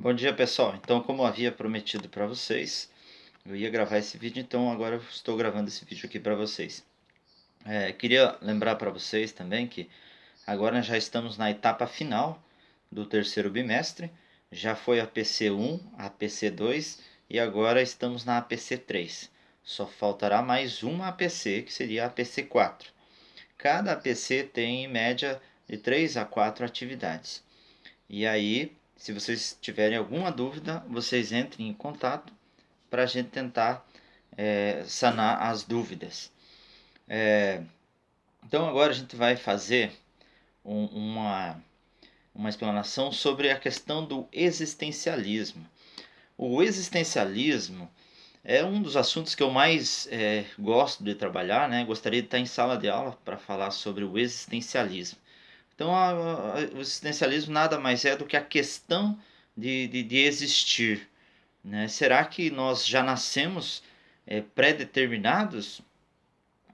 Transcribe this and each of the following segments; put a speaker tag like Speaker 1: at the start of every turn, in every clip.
Speaker 1: Bom dia, pessoal. Então, como eu havia prometido para vocês, eu ia gravar esse vídeo, então agora eu estou gravando esse vídeo aqui para vocês. Queria lembrar para vocês também que agora já estamos na etapa final do terceiro bimestre. Já foi a PC1, a PC2 e agora estamos na APC3. Só faltará mais uma APC, que seria a APC4. Cada APC tem em média de 3 a 4 atividades. E aí, se vocês tiverem alguma dúvida, vocês entrem em contato para a gente tentar sanar as dúvidas. Então agora a gente vai fazer uma explanação sobre a questão do existencialismo. O existencialismo é um dos assuntos que eu mais gosto de trabalhar, né? Gostaria de estar em sala de aula para falar sobre o existencialismo. Então, o existencialismo nada mais é do que a questão de existir. Né? Será que nós já nascemos pré-determinados?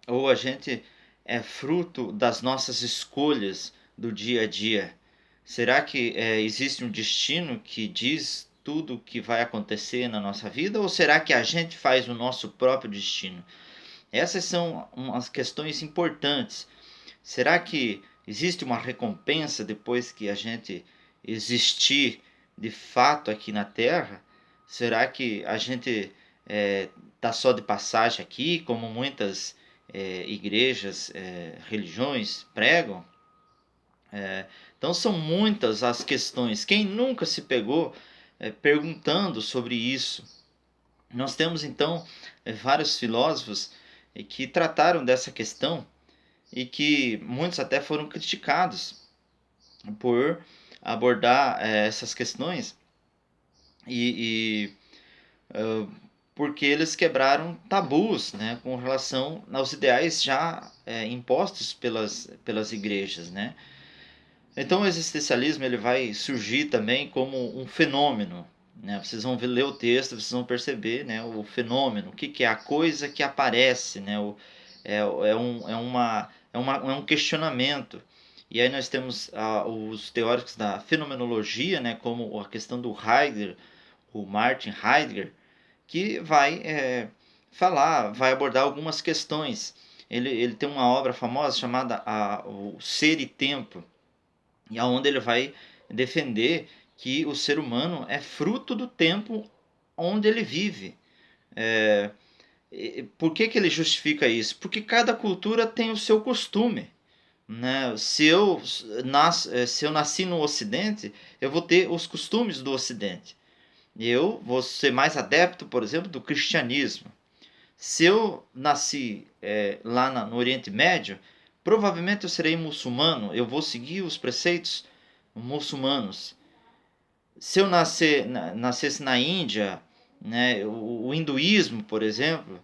Speaker 1: Ou a gente é fruto das nossas escolhas do dia a dia? Será que existe um destino que diz tudo o que vai acontecer na nossa vida? Ou será que a gente faz o nosso próprio destino? Essas são umas questões importantes. Será que existe uma recompensa depois que a gente existir de fato aqui na Terra? Será que a gente está só de passagem aqui, como muitas igrejas, religiões pregam? Então são muitas as questões. Quem nunca se pegou perguntando sobre isso? Nós temos então vários filósofos que trataram dessa questão e que muitos até foram criticados por abordar essas questões e porque eles quebraram tabus, né, com relação aos ideais já impostos pelas igrejas, né? Então o existencialismo ele vai surgir também como um fenômeno, né? Vocês vão ler o texto, vocês vão perceber, né, o fenômeno, o que é a coisa que aparece, né? É um questionamento. E aí nós temos os teóricos da fenomenologia, né, como a questão do Heidegger, o Martin Heidegger, que vai vai abordar algumas questões. Ele tem uma obra famosa chamada o Ser e Tempo, e aonde ele vai defender que o ser humano é fruto do tempo onde ele vive. É, por que ele justifica isso? Porque cada cultura tem o seu costume. Né? Se eu nasci no Ocidente, eu vou ter os costumes do Ocidente. Eu vou ser mais adepto, por exemplo, do cristianismo. Se eu nasci no Oriente Médio, provavelmente eu serei muçulmano, eu vou seguir os preceitos muçulmanos. Se eu nascesse na Índia, né, o hinduísmo, por exemplo,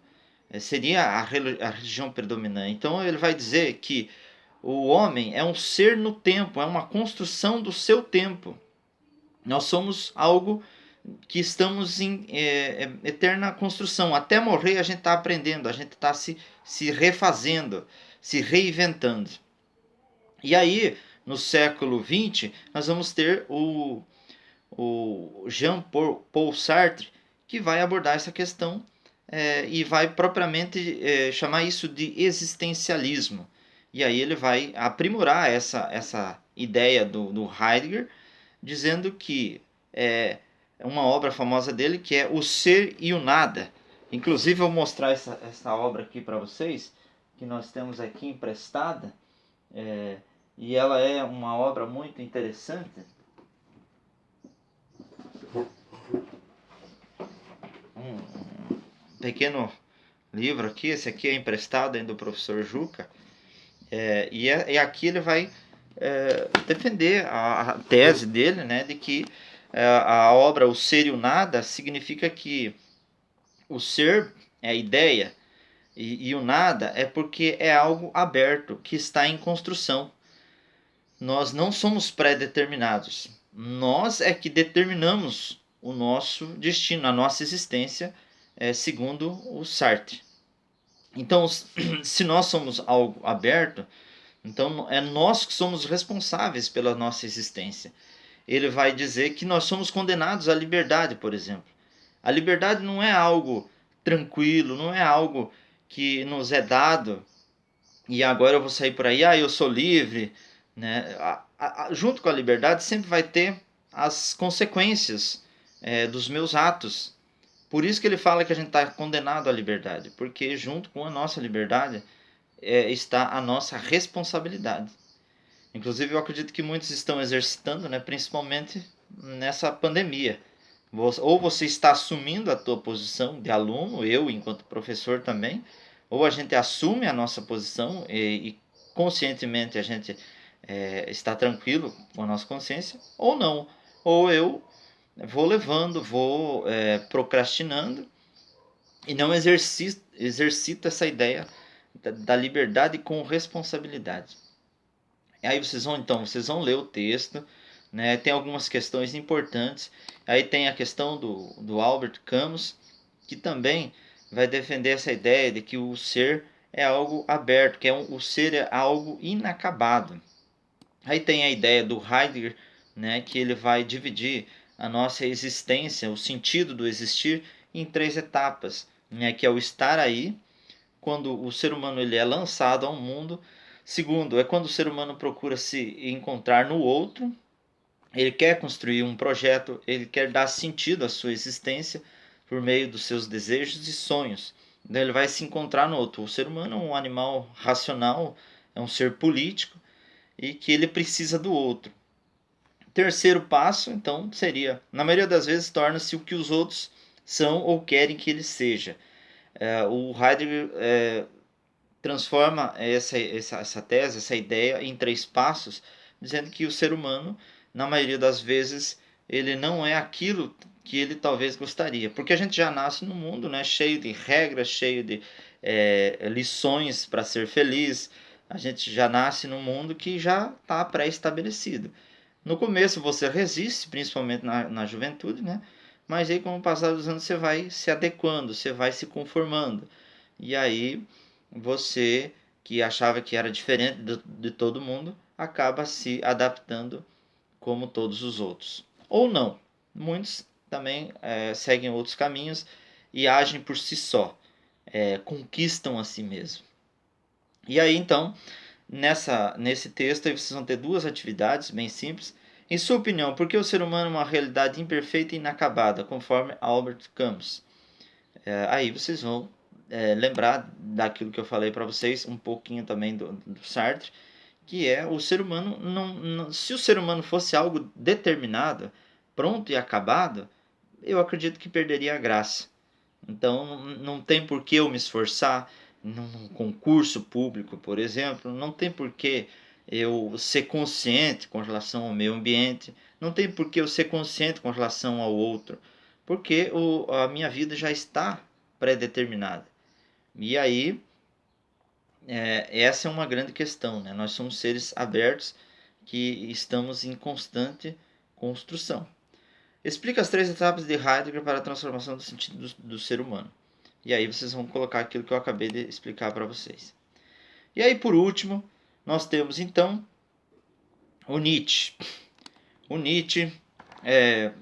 Speaker 1: seria a religião predominante. Então ele vai dizer que o homem é um ser no tempo, é uma construção do seu tempo. Nós somos algo que estamos em eterna construção. Até morrer a gente está aprendendo, a gente está se refazendo, se reinventando. E aí, no século XX, nós vamos ter o Jean-Paul Sartre, que vai abordar essa questão e vai propriamente chamar isso de existencialismo. E aí ele vai aprimorar essa ideia do Heidegger, dizendo que uma obra famosa dele que é O Ser e o Nada. Inclusive eu vou mostrar essa obra aqui para vocês, que nós temos aqui emprestada, e ela é uma obra muito interessante. Um pequeno livro aqui, esse aqui é emprestado ainda do professor Juca, e aqui ele vai defender a tese dele, né, de que a obra O Ser e o Nada significa que o ser é a ideia e o nada é porque é algo aberto, que está em construção. Nós não somos pré-determinados. Nós é que determinamos o nosso destino, a nossa existência, segundo o Sartre. Então, se nós somos algo aberto, então é nós que somos responsáveis pela nossa existência. ele vai dizer que nós somos condenados à liberdade, por exemplo. A liberdade não é algo tranquilo, não é algo que nos é dado e agora eu vou sair por aí, eu sou livre, né? Junto com a liberdade sempre vai ter as consequências dos meus atos. Por isso que ele fala que a gente está condenado à liberdade, porque junto com a nossa liberdade está a nossa responsabilidade. Inclusive, eu acredito que muitos estão exercitando, né, principalmente nessa pandemia. Ou você está assumindo a tua posição de aluno, eu enquanto professor também, ou a gente assume a nossa posição e conscientemente a gente está tranquilo com a nossa consciência, ou não. Ou eu vou levando, vou procrastinando e não exercito essa ideia da liberdade com responsabilidade. E aí vocês vão ler o texto, né? Tem algumas questões importantes. Aí tem a questão do Albert Camus, que também vai defender essa ideia de que o ser é algo aberto, que o ser é algo inacabado. Aí tem a ideia do Heidegger, né, que ele vai dividir a nossa existência, o sentido do existir, em três etapas, né, que é o estar aí, quando o ser humano ele é lançado ao mundo. Segundo, é quando o ser humano procura se encontrar no outro. Ele quer construir um projeto, ele quer dar sentido à sua existência por meio dos seus desejos e sonhos. Então ele vai se encontrar no outro. O ser humano é um animal racional, é um ser político e que ele precisa do outro. Terceiro passo, então, seria, na maioria das vezes, torna-se o que os outros são ou querem que ele seja. O Heidegger transforma essa tese, essa ideia em três passos, dizendo que o ser humano, na maioria das vezes, ele não é aquilo que ele talvez gostaria. Porque a gente já nasce no mundo, né, cheio de regras, cheio de lições para ser feliz. A gente já nasce num mundo que já está pré-estabelecido. No começo você resiste, principalmente na juventude, né? Mas aí com o passar dos anos você vai se adequando, você vai se conformando. E aí você que achava que era diferente de todo mundo acaba se adaptando como todos os outros. Ou não. Muitos também seguem outros caminhos e agem por si só, conquistam a si mesmo. E aí então, nesse texto aí vocês vão ter duas atividades bem simples. Em sua opinião, por que o ser humano é uma realidade imperfeita e inacabada, conforme Albert Camus? Aí vocês vão lembrar daquilo que eu falei para vocês, um pouquinho também do Sartre, que é o ser humano, se o ser humano fosse algo determinado, pronto e acabado, eu acredito que perderia a graça. Então não tem por que eu me esforçar num concurso público, por exemplo, não tem por que eu ser consciente com relação ao meio ambiente, não tem por que eu ser consciente com relação ao outro, porque a minha vida já está pré-determinada. E aí, essa é uma grande questão, né? Nós somos seres abertos que estamos em constante construção. Explica as três etapas de Heidegger para a transformação do sentido do ser humano. E aí vocês vão colocar aquilo que eu acabei de explicar para vocês. E aí, por último, nós temos então o Nietzsche. O Nietzsche é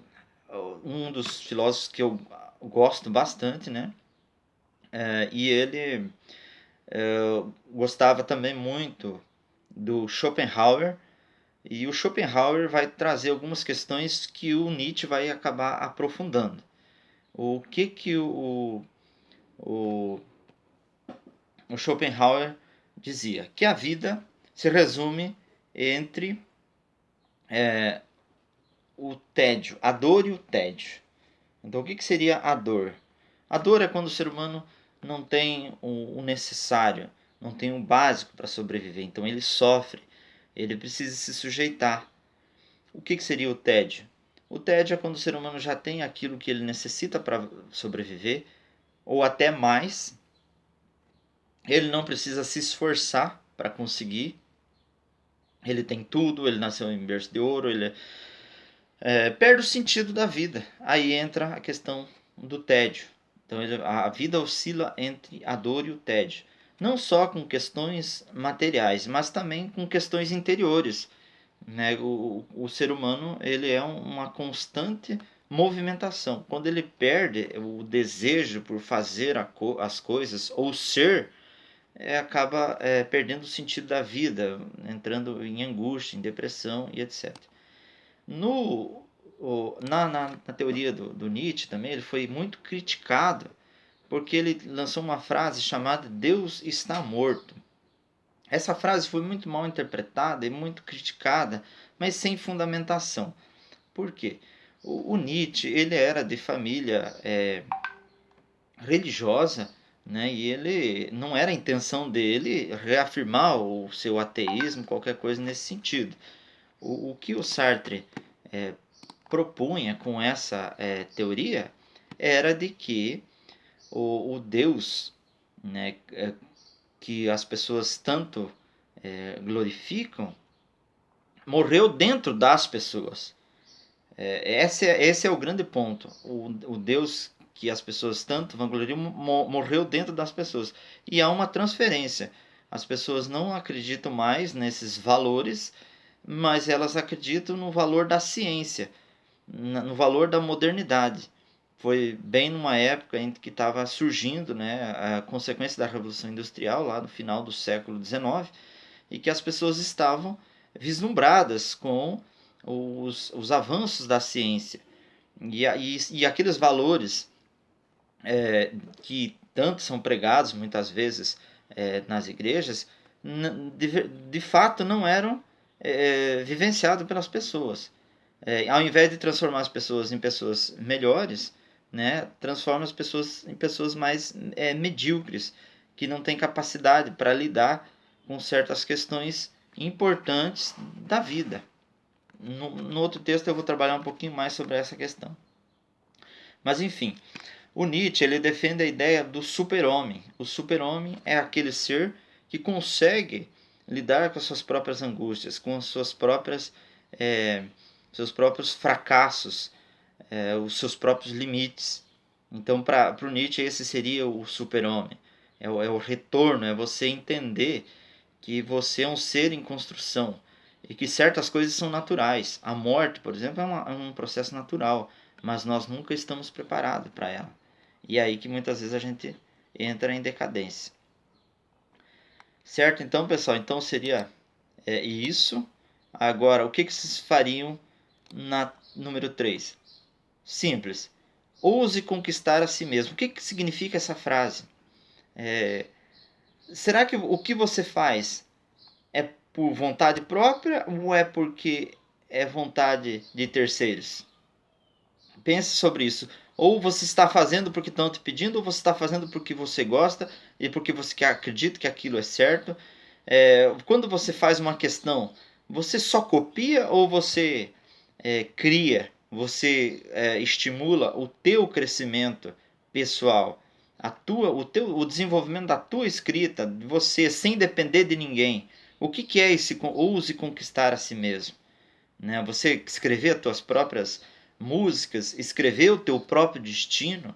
Speaker 1: um dos filósofos que eu gosto bastante, né? E ele gostava também muito do Schopenhauer, e o Schopenhauer vai trazer algumas questões que o Nietzsche vai acabar aprofundando. O que o Schopenhauer dizia? Que a vida se resume entre o tédio, a dor e o tédio. Então, o que seria a dor? A dor é quando o ser humano não tem o necessário, não tem o básico para sobreviver. Então, ele sofre, ele precisa se sujeitar. O que seria o tédio? O tédio é quando o ser humano já tem aquilo que ele necessita para sobreviver, ou até mais. Ele não precisa se esforçar para conseguir. Ele tem tudo, ele nasceu em berço de ouro, ele perde o sentido da vida. Aí entra a questão do tédio. Então a vida oscila entre a dor e o tédio. Não só com questões materiais, mas também com questões interiores. né? O ser humano ele é uma constante movimentação. Quando ele perde o desejo por fazer as coisas ou ser, acaba perdendo o sentido da vida, entrando em angústia, em depressão e etc. No, na teoria do Nietzsche também, ele foi muito criticado porque ele lançou uma frase chamada Deus está morto. Essa frase foi muito mal interpretada e muito criticada, mas sem fundamentação. Por quê? O Nietzsche ele era de família religiosa, né? E ele não era a intenção dele reafirmar o seu ateísmo, qualquer coisa nesse sentido. O que o Sartre propunha com essa teoria era de que o Deus, né, que as pessoas tanto glorificam, morreu dentro das pessoas. Esse é o grande ponto. O Deus que as pessoas tanto vangloriam morreu dentro das pessoas. E há uma transferência. As pessoas não acreditam mais nesses valores, mas elas acreditam no valor da ciência, no valor da modernidade. Foi bem numa época em que estava surgindo, né, a consequência da Revolução Industrial, lá no final do século XIX, e que as pessoas estavam vislumbradas com os avanços da ciência. E aqueles valores que tanto são pregados muitas vezes nas igrejas, de fato não eram vivenciados pelas pessoas. Ao invés de transformar as pessoas em pessoas melhores, né, transforma as pessoas em pessoas mais medíocres, que não têm capacidade para lidar com certas questões importantes da vida. No outro texto eu vou trabalhar um pouquinho mais sobre essa questão. Mas enfim, o Nietzsche ele defende a ideia do super-homem. O super-homem é aquele ser que consegue lidar com as suas próprias angústias, com as suas próprias seus próprios fracassos, os seus próprios limites. Então, para o Nietzsche, esse seria o super-homem. É o retorno, é você entender que você é um ser em construção e que certas coisas são naturais. A morte, por exemplo, é um processo natural, mas nós nunca estamos preparados para ela. E é aí que muitas vezes a gente entra em decadência. Certo? Então, pessoal, então seria isso. Agora, o que vocês fariam na número 3? Simples. Ouse conquistar a si mesmo. O que significa essa frase? Será que o que você faz é por vontade própria ou é porque é vontade de terceiros? Pense sobre isso. Ou você está fazendo porque estão te pedindo, ou você está fazendo porque você gosta e porque você acredita que aquilo é certo. Quando você faz uma questão, você só copia ou você cria, você estimula o teu crescimento pessoal, o desenvolvimento da tua escrita, de você sem depender de ninguém. O que é esse ouse conquistar a si mesmo? Né? Você escrever as tuas próprias músicas, escrever o teu próprio destino,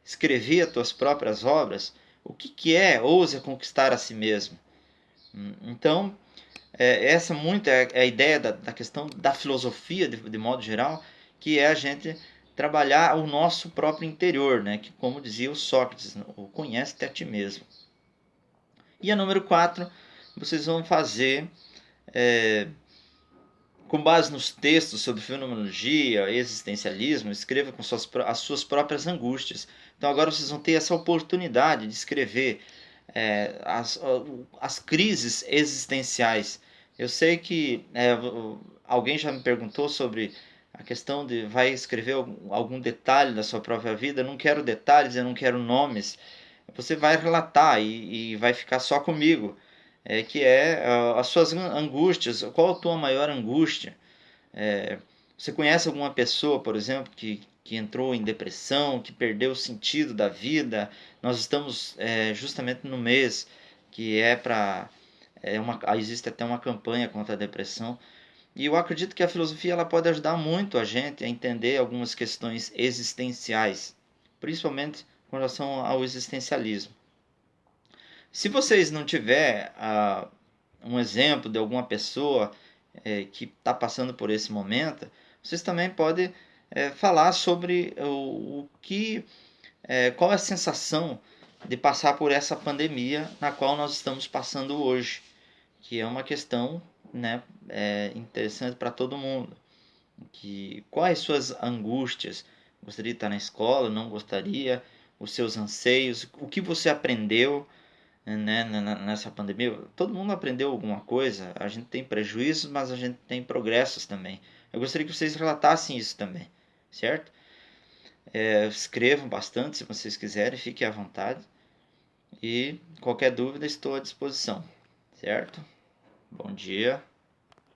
Speaker 1: escrever as tuas próprias obras. O que é ouse conquistar a si mesmo? Então, essa muito é a ideia da questão da filosofia, de modo geral, que é a gente trabalhar o nosso próprio interior, né? Que, como dizia o Sócrates, conhece-te a ti mesmo. E a número 4, vocês vão fazer, com base nos textos sobre fenomenologia, existencialismo, escreva com as suas próprias angústias. Então agora vocês vão ter essa oportunidade de escrever as crises existenciais. Eu sei que alguém já me perguntou sobre a questão de vai escrever algum detalhe da sua própria vida. Eu não quero detalhes, eu não quero nomes. Você vai relatar e vai ficar só comigo. Que é as suas angústias. Qual a tua maior angústia? Você conhece alguma pessoa, por exemplo, que entrou em depressão, que perdeu o sentido da vida? Nós estamos justamente no mês que existe até uma campanha contra a depressão. E eu acredito que a filosofia ela pode ajudar muito a gente a entender algumas questões existenciais, principalmente com relação ao existencialismo. Se vocês não tiver um exemplo de alguma pessoa que está passando por esse momento, vocês também podem falar sobre o que, qual é a sensação de passar por essa pandemia na qual nós estamos passando hoje, que é uma questão, né, interessante para todo mundo. Que quais suas angústias? Gostaria de estar na escola? Não gostaria? Os seus anseios? O que você aprendeu, né, nessa pandemia? Todo mundo aprendeu alguma coisa. A gente tem prejuízos, mas a gente tem progressos também. Eu gostaria que vocês relatassem isso também, certo? Escrevam bastante se vocês quiserem, fiquem à vontade. E qualquer dúvida estou à disposição, certo? Bom dia.